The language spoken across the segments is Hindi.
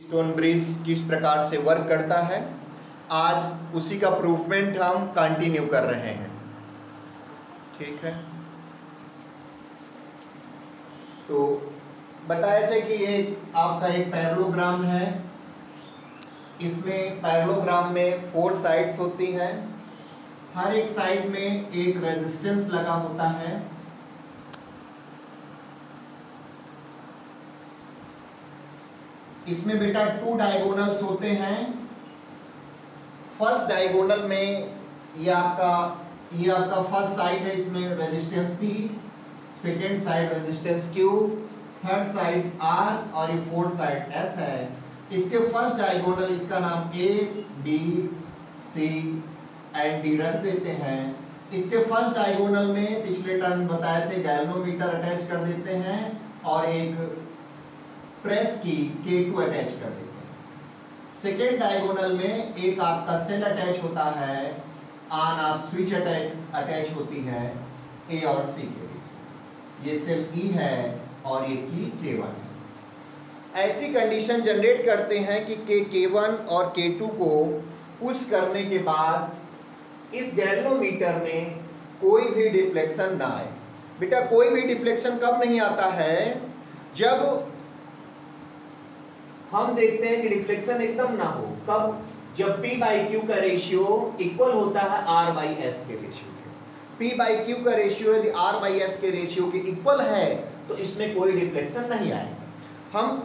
स्टोन ब्रिज किस प्रकार से वर्क करता है, आज उसी का प्रूफमेंट हम कंटिन्यू कर रहे हैं। ठीक है, तो बताए थे कि ये आपका एक पैरेललोग्राम है। इसमें पैरेललोग्राम में 4 साइड्स होती हैं, हर एक साइड में एक रेजिस्टेंस लगा होता है। इसमें बेटा 2 डायगोनल्स होते हैं। फर्स्ट डायगोनल में ये आपका फर्स्ट साइड है, इसमें resistance P, second side resistance Q, third side R और ये फोर्थ साइड S है। इसके फर्स्ट डायगोनल इसका नाम A, B, C and D रख देते हैं। इसके फर्स्ट डायगोनल में पिछले टर्म बताए थे गैल्वेनोमीटर अटैच कर देते हैं और एक प्रेस की K2 अटैच कर देते हैं। सेकेंड डायगोनल में एक आपका सेल अटैच होता है, ऑन ऑफ स्विच अटैच होती है A और C के बीच। ये सेल E है और ये की K1 है। ऐसी कंडीशन जनरेट करते हैं कि K1 और K2 को पुश करने के बाद इस गैल्वेनोमीटर में कोई भी डिफ्लेक्शन ना आए। बेटा कोई भी डिफ्लेक्शन कब नहीं आता है, जब हम देखते हैं कि डिफ्लेक्शन एकदम ना हो। कब? जब P बाई Q का रेशियो इक्वल होता है R बाई S के रेशियो के। P बाई Q का रेशियो यदि R बाई S के रेशियो के इक्वल है तो इसमें कोई डिफ्लेक्शन नहीं आएगा। हम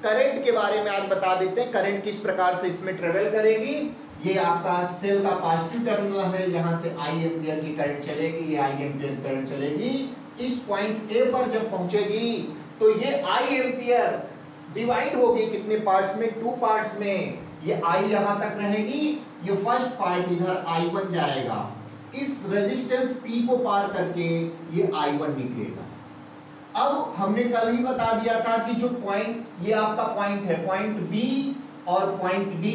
करंट के बारे में आज बता देते हैं, करंट किस प्रकार से इसमें ट्रेवल करेगी। ये आपका सेल का पॉजिटिव टर्मिनल है, यहाँ से I एम्पियर की करंट चलेगी, ये I एम्पियर करंट चलेगी। इस पॉइंट A पर जब पहुंचेगी तो ये I एम्पियर डिवाइड होगी कितने पार्ट्स में, 2 पार्ट्स में। ये I यहां तक रहेगी, ये फर्स्ट पार्ट इधर I1 जाएगा, इस रेजिस्टेंस P को पार करके ये I1 निकलेगा। अब हमने कल ही बता दिया था कि जो पॉइंट, ये आपका पॉइंट है, पॉइंट B और पॉइंट D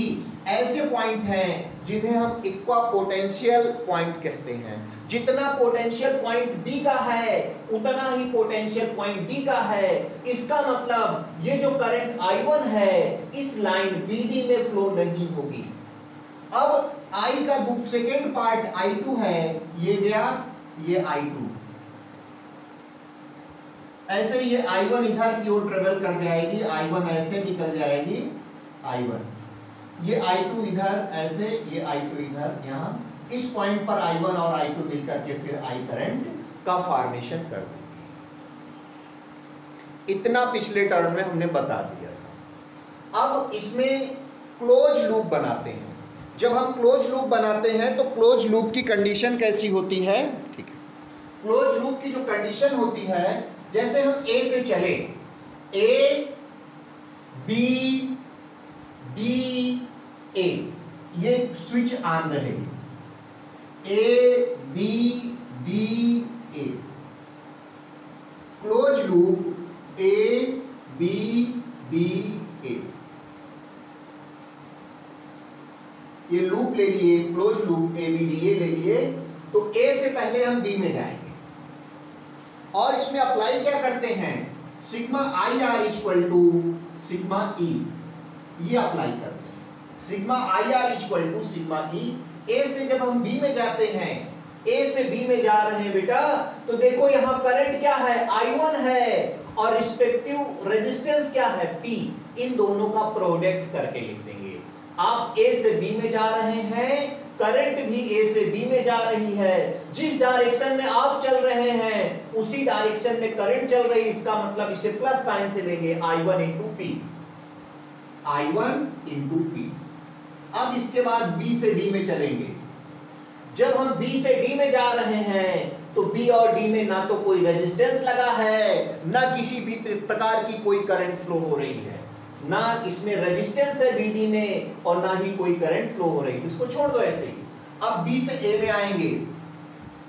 ऐसे पॉइंट हैं जिन्हें हम इक्वा पोटेंशियल पॉइंट कहते हैं। जितना पोटेंशियल पॉइंट B का है उतना ही पोटेंशियल पॉइंट D का है। इसका मतलब ये जो करंट I1 है इस लाइन BD में फ्लो नहीं होगी। अब I का सेकेंड पार्ट I2 है, ये गया, ये I2, ऐसे ये I1 इधर की ओर ट्रेवल कर जाएगी, I1 ऐसे निकल जाएगी, I1, ये I2 इधर ऐसे, ये I2 इधर, यहाँ इस पॉइंट पर I1 और I2 मिलकर के फिर I करंट का फॉर्मेशन कर देंगे। इतना पिछले टर्म में हमने बता दिया था। अब इसमें क्लोज लूप बनाते हैं। जब हम क्लोज लूप बनाते हैं तो क्लोज लूप की कंडीशन कैसी होती है? ठीक है, क्लोज लूप की जो कंडीशन होती है, जैसे हम A से चले, A, B, D, A, ये स्विच ऑन रहेगी, A, B, D, A, close loop A, B, D, A, ये लूप ले लिए, close loop A, B, D, A ले लिए, तो A से पहले हम B में जाएंगे और इसमें अप्लाई क्या करते हैं, sigma I R equal to sigma E, ये अप्लाई करते हैं। Sigma I R equal to sigma E. A से जब हम बी में जाते हैं, ए से बी में जा रहे हैं बेटा, तो देखो यहां करंट क्या है, I1 है और रिस्पेक्टिव रेजिस्टेंस क्या है, P। इन दोनों का प्रोडक्ट करके लिख देंगे। आप ए से बी में जा रहे हैं, करंट भी A से B में जा रही है, जिस डायरेक्शन में आप चल रहे हैं उसी डायरेक्शन में करंट चल रही है। इसका मतलब इसे प्लस साइन से लेंगे, I1 into P, I1 into P। अब इसके बाद B से D में चलेंगे। जब हम B से D में जा रहे हैं तो B और D में ना तो कोई रेजिस्टेंस लगा है, ना किसी भी प्रकार की कोई करंट फ्लो हो रही है, ना इसमें रेजिस्टेंस है BD में और ना ही कोई करंट फ्लो हो रही है, इसको छोड़ दो ऐसे ही। अब D से A में आएंगे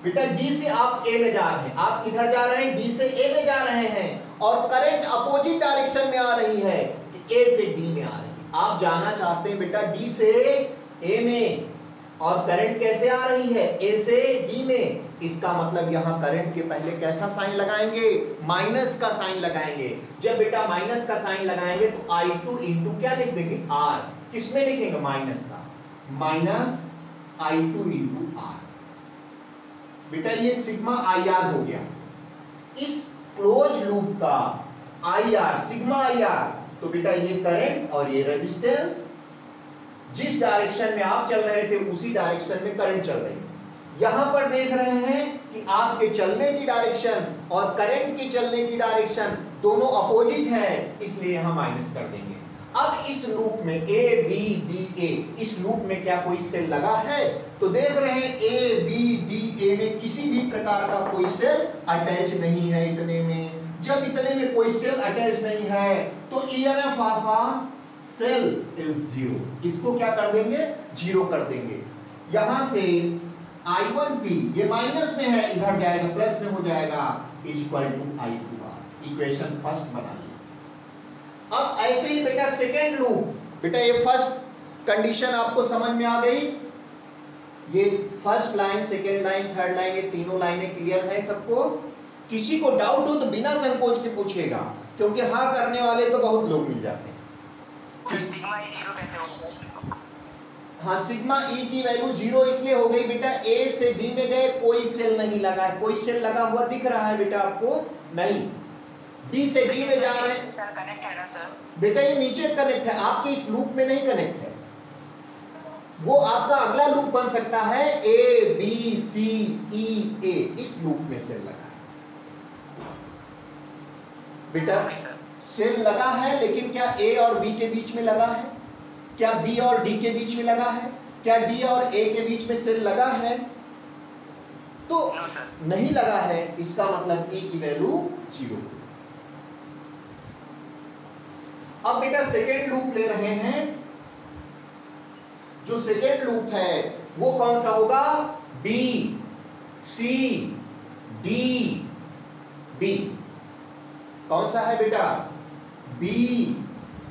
बेटा, D से आप A में जा रहे हैं, आप किधर जा रहे हैं, D से A में जा रहे हैं और करंट अपोजिट डायरेक्शन में आ रही है, A से D में आ रही है। आप जाना चाहते हैं बेटा D से A में, और करंट कैसे आ रही है, ए से डी में, इसका मतलब यहां करंट के पहले कैसा साइन लगाएंगे, माइनस का साइन लगाएंगे। जब बेटा माइनस का साइन लगाएंगे तो I2 इंटू क्या लिख देंगे, R। किसमें लिखेंगे, माइनस का, माइनस I2 इंटू R। बेटा ये सिग्मा IR हो गया। इस क्लोज लूप का IR, सिग्मा IR, तो बेटा ये करंट और ये रेजिस्टेंस, जिस डायरेक्शन में आप चल रहे थे उसी डायरेक्शन में करंट चल रही है। यहां पर देख रहे हैं कि आपके चलने की डायरेक्शन और करंट की चलने की डायरेक्शन दोनों अपोजिट है, इसलिए यहां माइनस कर देंगे। अब इस लूप में A B D A, इस लूप में क्या कोई सेल लगा है, तो देख रहे हैं A B D A में किसी भी प्रकार का कोई सेल अटैच नहीं है इतने में। जब इतने में कोई सेल अटैच नहीं है तो EMF of cell is zero. इसको क्या कर देंगे, जीरो कर देंगे। यहां से I1P ये माइनस में है, इधर जाएगा प्लस में हो जाएगा, is equal to I2R। Equation first बना लिया। अब ऐसे ही बेटा सेकेंड लूप, बेटा ये फर्स्ट कंडीशन आपको समझ में आ गई। ये first line, second line, third line, ये तीनों लाइनें क्लियर है सबको। किसी को डाउट हो तो बिना संकोच के पूछेगा, क्योंकि हाँ करने वाले तो बहुत लोग मिल जाते हैं। हाँ, सिग्मा ई की वैल्यू जीरो इसलिए हो गई बेटा, ए से बी में गए, कोई सेल नहीं लगा है। कोई सेल लगा हुआ दिख रहा है बेटा आपको, नहीं। बी से डी में जा रहे हैं बेटा, ये नीचे कनेक्ट है, आपके इस लूप में नहीं कनेक्ट है। वो आपका अगला लूप बन सकता है, ए बी सी ई ए, इस लूप में सेल लगा है बेटा। सेल लगा है, लेकिन क्या ए और बी के बीच में लगा है, क्या बी और डी के बीच में लगा है, क्या डी और ए के बीच में सेल लगा है, तो नहीं लगा है। इसका मतलब ए की वैल्यू जीरो। अब बेटा सेकेंड लूप ले रहे हैं। जो सेकेंड लूप है वो कौन सा होगा, बी सी डी बी। कौन सा है बेटा, बी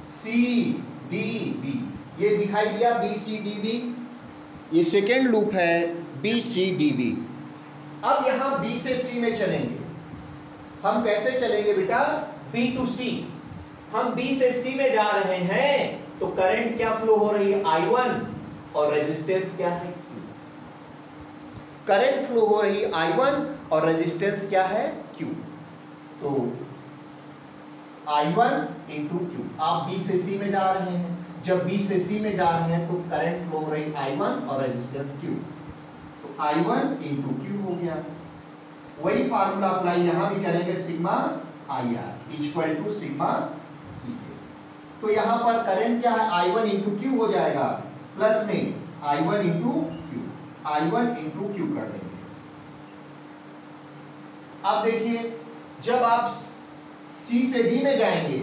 सी डी बी। ये दिखाई दिया बी सी डी बी, ये सेकेंड लूप है बी सी डी बी। अब यहां बी से सी में चलेंगे। हम कैसे चलेंगे बेटा, बी टू सी। हम बी से सी में जा रहे हैं तो करंट क्या फ्लो हो रही है, I1, और रेजिस्टेंस क्या है, Q। करंट फ्लो हो रही है I1 और रेजिस्टेंस क्या है, Q। तो I1 इंटू Q। आप B से C में जा रहे हैं, जब B से C में जा रहे हैं तो करंट फ्लो हो रही I1 और रेजिस्टेंस Q, तो I1 इंटू Q हो गया। वही फार्मूला अप्लाई यहां भी करेंगे, sigma IR equal to sigma E। तो यहां पर करंट क्या है, I1 इंटू Q हो जाएगा, प्लस में I1 into Q, I1 into Q कर देंगे। अब देखिए, जब आप C से D में जाएंगे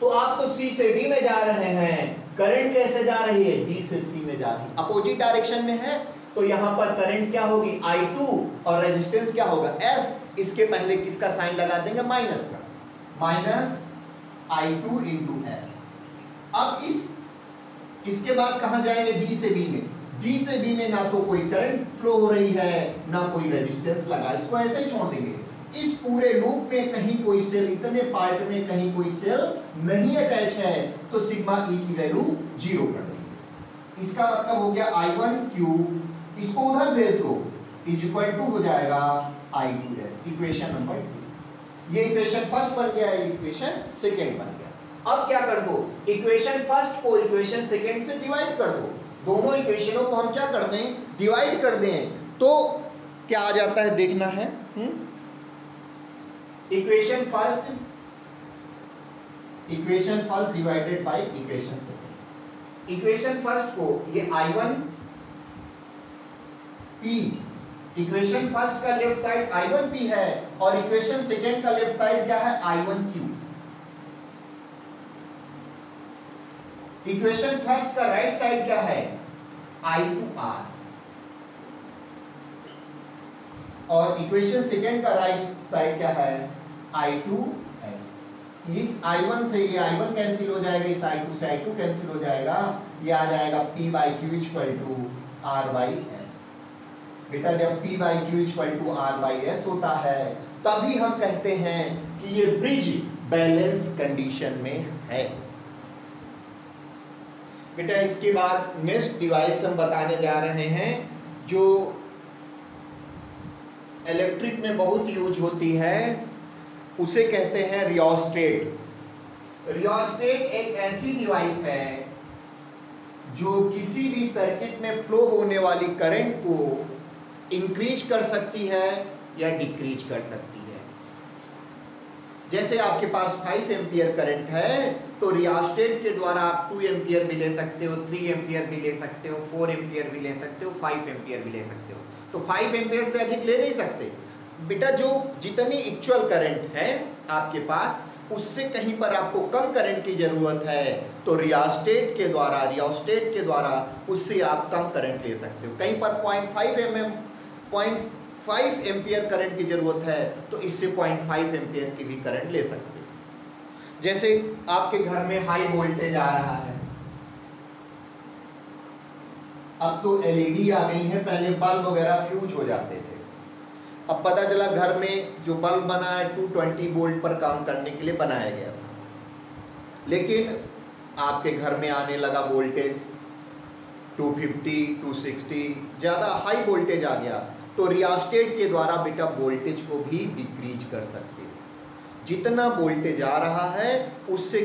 तो आप तो C से D में जा रहे हैं, करंट कैसे जा रही है, D से C में जा रही है, अपोजिट डायरेक्शन में है। तो यहां पर करंट क्या होगी, I2, और रेजिस्टेंस क्या होगा, S। इसके पहले किसका साइन लगा देंगे, माइनस का, माइनस I2 इंटू S। अब इसके बाद कहां जाएंगे, D से B में। D से B में ना तो कोई करंट फ्लो हो रही है, ना कोई रेजिस्टेंस लगा, इसको ऐसे ही छोड़ देंगे। इस पूरे लूप में कहीं कोई सेल, इतने पार्ट में कहीं कोई सेल नहीं अटैच है, तो सिग्मा E की वैल्यू जीरो कर देंगे। इसका मतलब हो गया I1Q, इसको उधर भेज दो, इज इक्वल टू हो जाएगा I2S, इक्वेशन नंबर 2। ये इक्वेशन फर्स्ट बन गया, इक्वेशन सेकेंड बन गया। अब क्या कर दो, इक्वेशन फर्स्ट को इक्वेशन सेकेंड से डिवाइड कर दो। दोनों इक्वेशनों को हम क्या कर दें, डिवाइड कर दें, तो क्या आ जाता है देखना है। Equation first divided by equation second. Equation first को ये I1P, इक्वेशन फर्स्ट का लेफ्ट साइड I1P है, और इक्वेशन सेकेंड का लेफ्ट साइड क्या है, I1Q। इक्वेशन फर्स्ट का राइट साइड क्या है, I2R, और इक्वेशन सेकेंड का राइट साइड क्या है, I2S। इस I1 से ये I1 कैंसिल हो जाएगा, इस I2 से I2 कैंसिल हो जाएगा, ये आ जाएगा P by Q equal to R by S. बेटा जब P by Q equal to R by S होता है तभी हम कहते हैं कि ये ब्रिज बैलेंस कंडीशन में है। बेटा इसके बाद नेक्स्ट डिवाइस हम बताने जा रहे हैं जो इलेक्ट्रिक में बहुत यूज होती है, उसे कहते हैं रियोस्टेट। रियोस्टेट एक ऐसी डिवाइस है जो किसी भी सर्किट में फ्लो होने वाली करंट को इंक्रीज कर सकती है या डिक्रीज कर सकती है। जैसे आपके पास 5 एम्पियर करंट है तो रियोस्टेट के द्वारा आप 2 एम्पियर भी ले सकते हो, 3 एम्पियर भी ले सकते हो, 4 एम्पियर भी ले सकते हो, 5 एम्पियर भी ले सकते हो। तो 5 एम्पियर से अधिक ले नहीं सकते बेटा। जो जितनी एक्चुअल करंट है आपके पास उससे कहीं पर आपको कम करंट की जरूरत है तो रियोस्टेट के द्वारा उससे आप कम करंट ले सकते हो। कहीं पर 0.5 एम्पियर करंट की जरूरत है तो इससे 0.5 एम्पियर की भी करंट ले सकते हो। जैसे आपके घर में हाई वोल्टेज आ रहा है, अब तो एलईडी आ गई है, पहले बल्ब वगैरह फ्यूज हो जाते थे। अब पता चला घर में जो बल्ब बना है 220 वोल्ट पर काम करने के लिए बनाया गया था, लेकिन आपके घर में आने लगा वोल्टेज 250, 260, ज़्यादा हाई वोल्टेज आ गया तो रियोस्टेट के द्वारा बेटा वोल्टेज को भी डिक्रीज कर सकते हो। जितना वोल्टेज आ रहा है उससे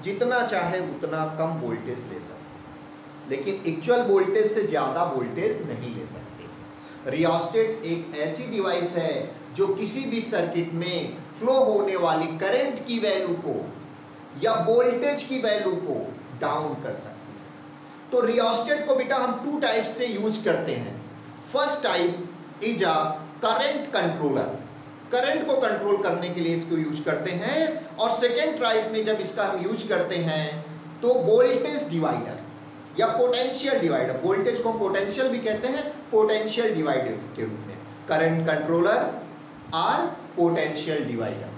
जितना चाहे उतना कम वोल्टेज ले सकते हो, लेकिन एक्चुअल वोल्टेज से ज़्यादा वोल्टेज नहीं ले सकते। रियोस्टेट एक ऐसी डिवाइस है जो किसी भी सर्किट में फ्लो होने वाली करंट की वैल्यू को या वोल्टेज की वैल्यू को डाउन कर सकती है। तो रियोस्टेट को बेटा हम 2 टाइप से यूज करते हैं। First type is a current controller, current को कंट्रोल करने के लिए इसको यूज करते हैं। और सेकेंड टाइप में जब इसका हम यूज करते हैं तो वोल्टेज डिवाइडर या पोटेंशियल डिवाइडर, वोल्टेज को पोटेंशियल भी कहते हैं, पोटेंशियल डिवाइडर के रूप में करंट कंट्रोलर और पोटेंशियल डिवाइडर।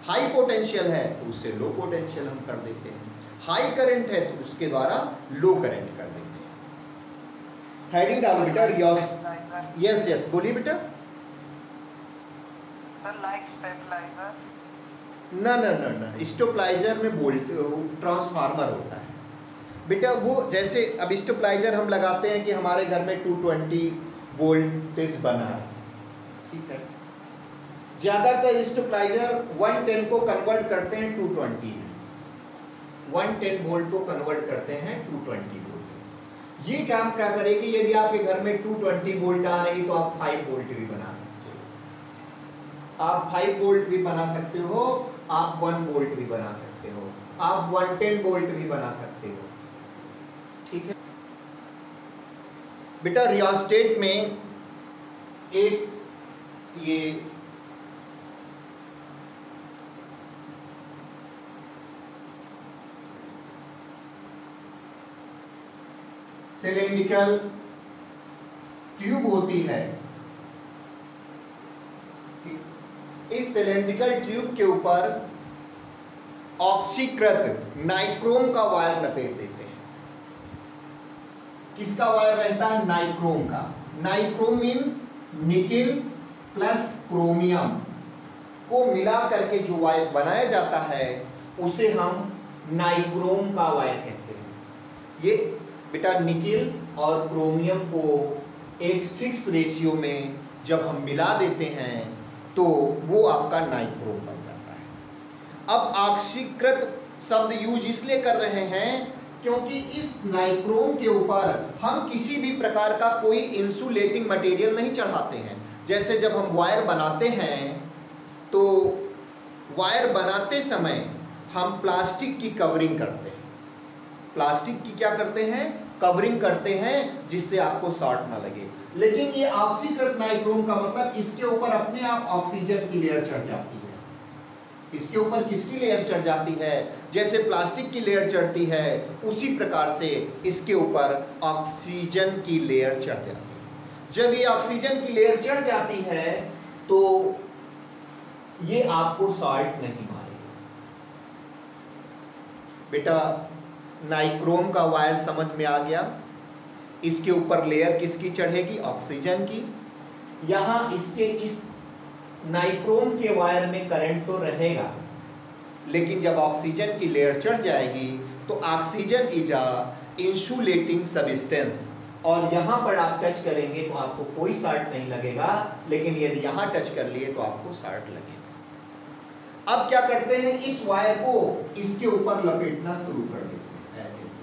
हाई पोटेंशियल है तो उससे लो पोटेंशियल हम कर देते हैं, हाई करंट है तो उसके द्वारा लो करंट कर देते हैं। हेडिंग डालो बेटा रियोस्टेट। यस यस बोलिए बेटा। Sir like stabiliser? ना ना ना ना, स्टेबलाइजर में ट्रांसफार्मर होता है बेटा। वो जैसे अब स्टेबलाइजर हम लगाते हैं कि हमारे घर में 220 वोल्टेज बना है, ठीक है। ज़्यादातर स्टेबलाइजर 110 को कन्वर्ट करते हैं 220 में, 110 वोल्ट को कन्वर्ट करते हैं 220 वोल्ट। ये काम क्या करेगी, यदि आपके घर में 220 वोल्ट आ रही तो आप 5 वोल्ट भी बना सकते हो, आप 5 वोल्ट भी बना सकते हो, आप 1 वोल्ट भी बना सकते हो, आप 110 वोल्ट भी बना सकते हो, ठीक है बेटा। रियोस्टेट में एक ये सिलेंड्रिकल ट्यूब होती है। इस सिलेंड्रिकल ट्यूब के ऊपर ऑक्सीकृत नाइक्रोम का वायर लपेट देते हैं। किसका वायर रहता है? नाइक्रोम का। Nichrome means nickel plus chromium को मिला करके जो वायर बनाया जाता है उसे हम नाइक्रोम का वायर कहते हैं। ये बेटा निकिल और क्रोमियम को एक फिक्स रेशियो में जब हम मिला देते हैं तो वो आपका नाइक्रोम बन जाता है। अब ऑक्सीकृत शब्द यूज इसलिए कर रहे हैं क्योंकि इस नाइक्रोम के ऊपर हम किसी भी प्रकार का कोई इंसुलेटिंग मटेरियल नहीं चढ़ाते हैं। जैसे जब हम वायर बनाते हैं तो वायर बनाते समय हम प्लास्टिक की कवरिंग करते हैं, प्लास्टिक की क्या करते हैं? कवरिंग करते हैं जिससे आपको शॉर्ट ना लगे। लेकिन ये ऑक्सीकृत नाइक्रोम का मतलब इसके ऊपर अपने आप ऑक्सीजन की लेयर चढ़ जाती है। इसके ऊपर किसकी लेयर चढ़ जाती है? जैसे प्लास्टिक की लेयर चढ़ती है उसी प्रकार से इसके ऊपर ऑक्सीजन की लेयर चढ़ जाती है। जब ये ऑक्सीजन की लेयर चढ़ जाती है तो ये आपको शॉर्ट नहीं मारेगा। बेटा नाइक्रोम का वायर समझ में आ गया। इसके ऊपर लेयर किसकी चढ़ेगी? ऑक्सीजन की। यहाँ इसके इस नाइट्रोम के वायर में करंट तो रहेगा, लेकिन जब ऑक्सीजन की लेयर चढ़ जाएगी तो oxygen is a insulating substance, और यहाँ पर आप टच करेंगे तो आपको कोई शॉर्ट नहीं लगेगा, लेकिन यदि यहाँ टच कर लिए तो आपको शॉर्ट लगेगा। अब क्या करते हैं, इस वायर को इसके ऊपर लपेटना शुरू कर देते हैं, ऐसे ऐसे।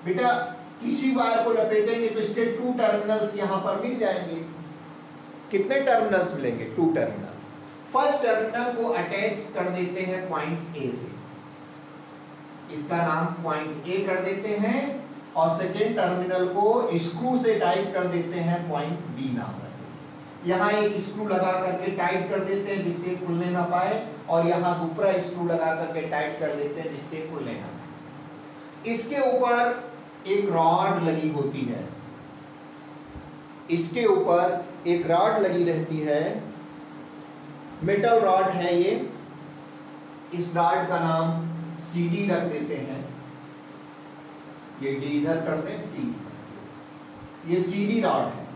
बेटा किसी वायर को लपेटेंगे तो इसके 2 टर्मिनल्स यहां पर मिल जाएंगे। कितने टर्मिनल्स मिलेंगे? 2 टर्मिनल्स। फर्स्ट टर्मिनल को अटैच कर देते हैं पॉइंट ए से, इसका नाम पॉइंट ए कर देते हैं, और सेकेंड टर्मिनल को स्क्रू से टाइट कर देते हैं, पॉइंट बी नाम रखते हैं। यहाँ एक स्क्रू लगा करके टाइट कर देते हैं जिससे खुलने ना पाए, और यहाँ दूसरा स्क्रू लगा करके टाइट कर देते हैं जिससे खुलने ना पाए। इसके ऊपर एक रॉड लगी होती है, इसके ऊपर एक रॉड लगी रहती है, मेटल रॉड है ये। इस रॉड का नाम सीडी रख देते हैं, ये डी इधर करते हैं, सी, ये सीडी रॉड है।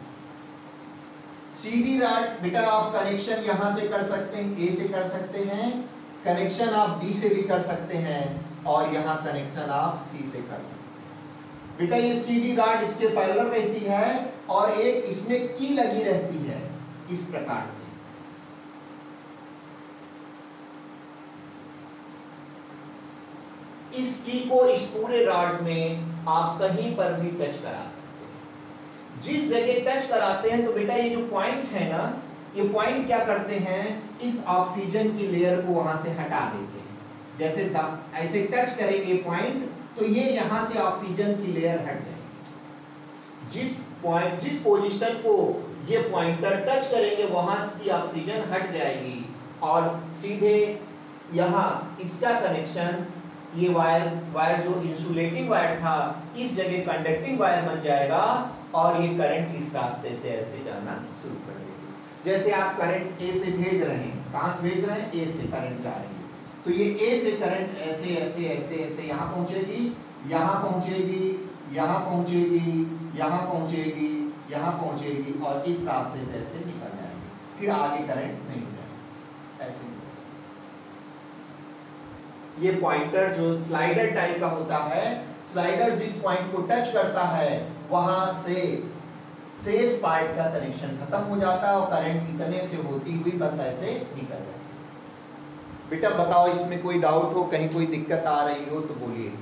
सीडी रॉड बेटा आप कनेक्शन यहां से कर सकते हैं, ए से कर सकते हैं, कनेक्शन आप बी से भी कर सकते हैं, और यहां कनेक्शन आप सी से कर सकते हैं। बेटा ये सीडी रॉड इसके पैरेलल रहती है, और एक इसमें की लगी रहती है इस प्रकार से। इस की को इस पूरे रॉड में आप कहीं पर भी टच करा सकते हैं। जिस जगह टच कराते हैं तो बेटा ये जो पॉइंट है ना, ये पॉइंट क्या करते हैं, इस ऑक्सीजन की लेयर को वहां से हटा देते हैं। जैसे ऐसे टच करेंगे पॉइंट तो ये यहां से ऑक्सीजन की लेयर हट जाएगी। जिस पोजीशन को ये पॉइंटर टच करेंगे वहां की ऑक्सीजन हट जाएगी, और सीधे यहाँ इसका कनेक्शन, ये वायर जो इंसुलेटिंग वायर था इस जगह कंडक्टिंग वायर बन जाएगा, और ये करंट इस रास्ते से ऐसे जाना शुरू कर देगी। जैसे आप करंट ए से भेज रहे हैं, कहां से भेज रहे हैं? ए से करंट जा रही है, तो ये ए से करंट ऐसे ऐसे ऐसे ऐसे यहाँ पहुंचेगी, यहाँ पहुंचेगी, यहाँ पहुंचेगी, यहाँ पहुंचेगी, यहाँ पहुंचेगी, और इस रास्ते से ऐसे निकल जाएगी, फिर आगे करंट नहीं जाएगा, ऐसे। ये पॉइंटर जो स्लाइडर टाइप का होता है, स्लाइडर जिस पॉइंट को टच करता है वहां से शेष पार्ट का कनेक्शन खत्म हो जाता है, और करंट इतने से होती हुई बस ऐसे निकल जाती है। बेटा बताओ इसमें कोई डाउट हो, कहीं कोई दिक्कत आ रही हो तो बोलिए।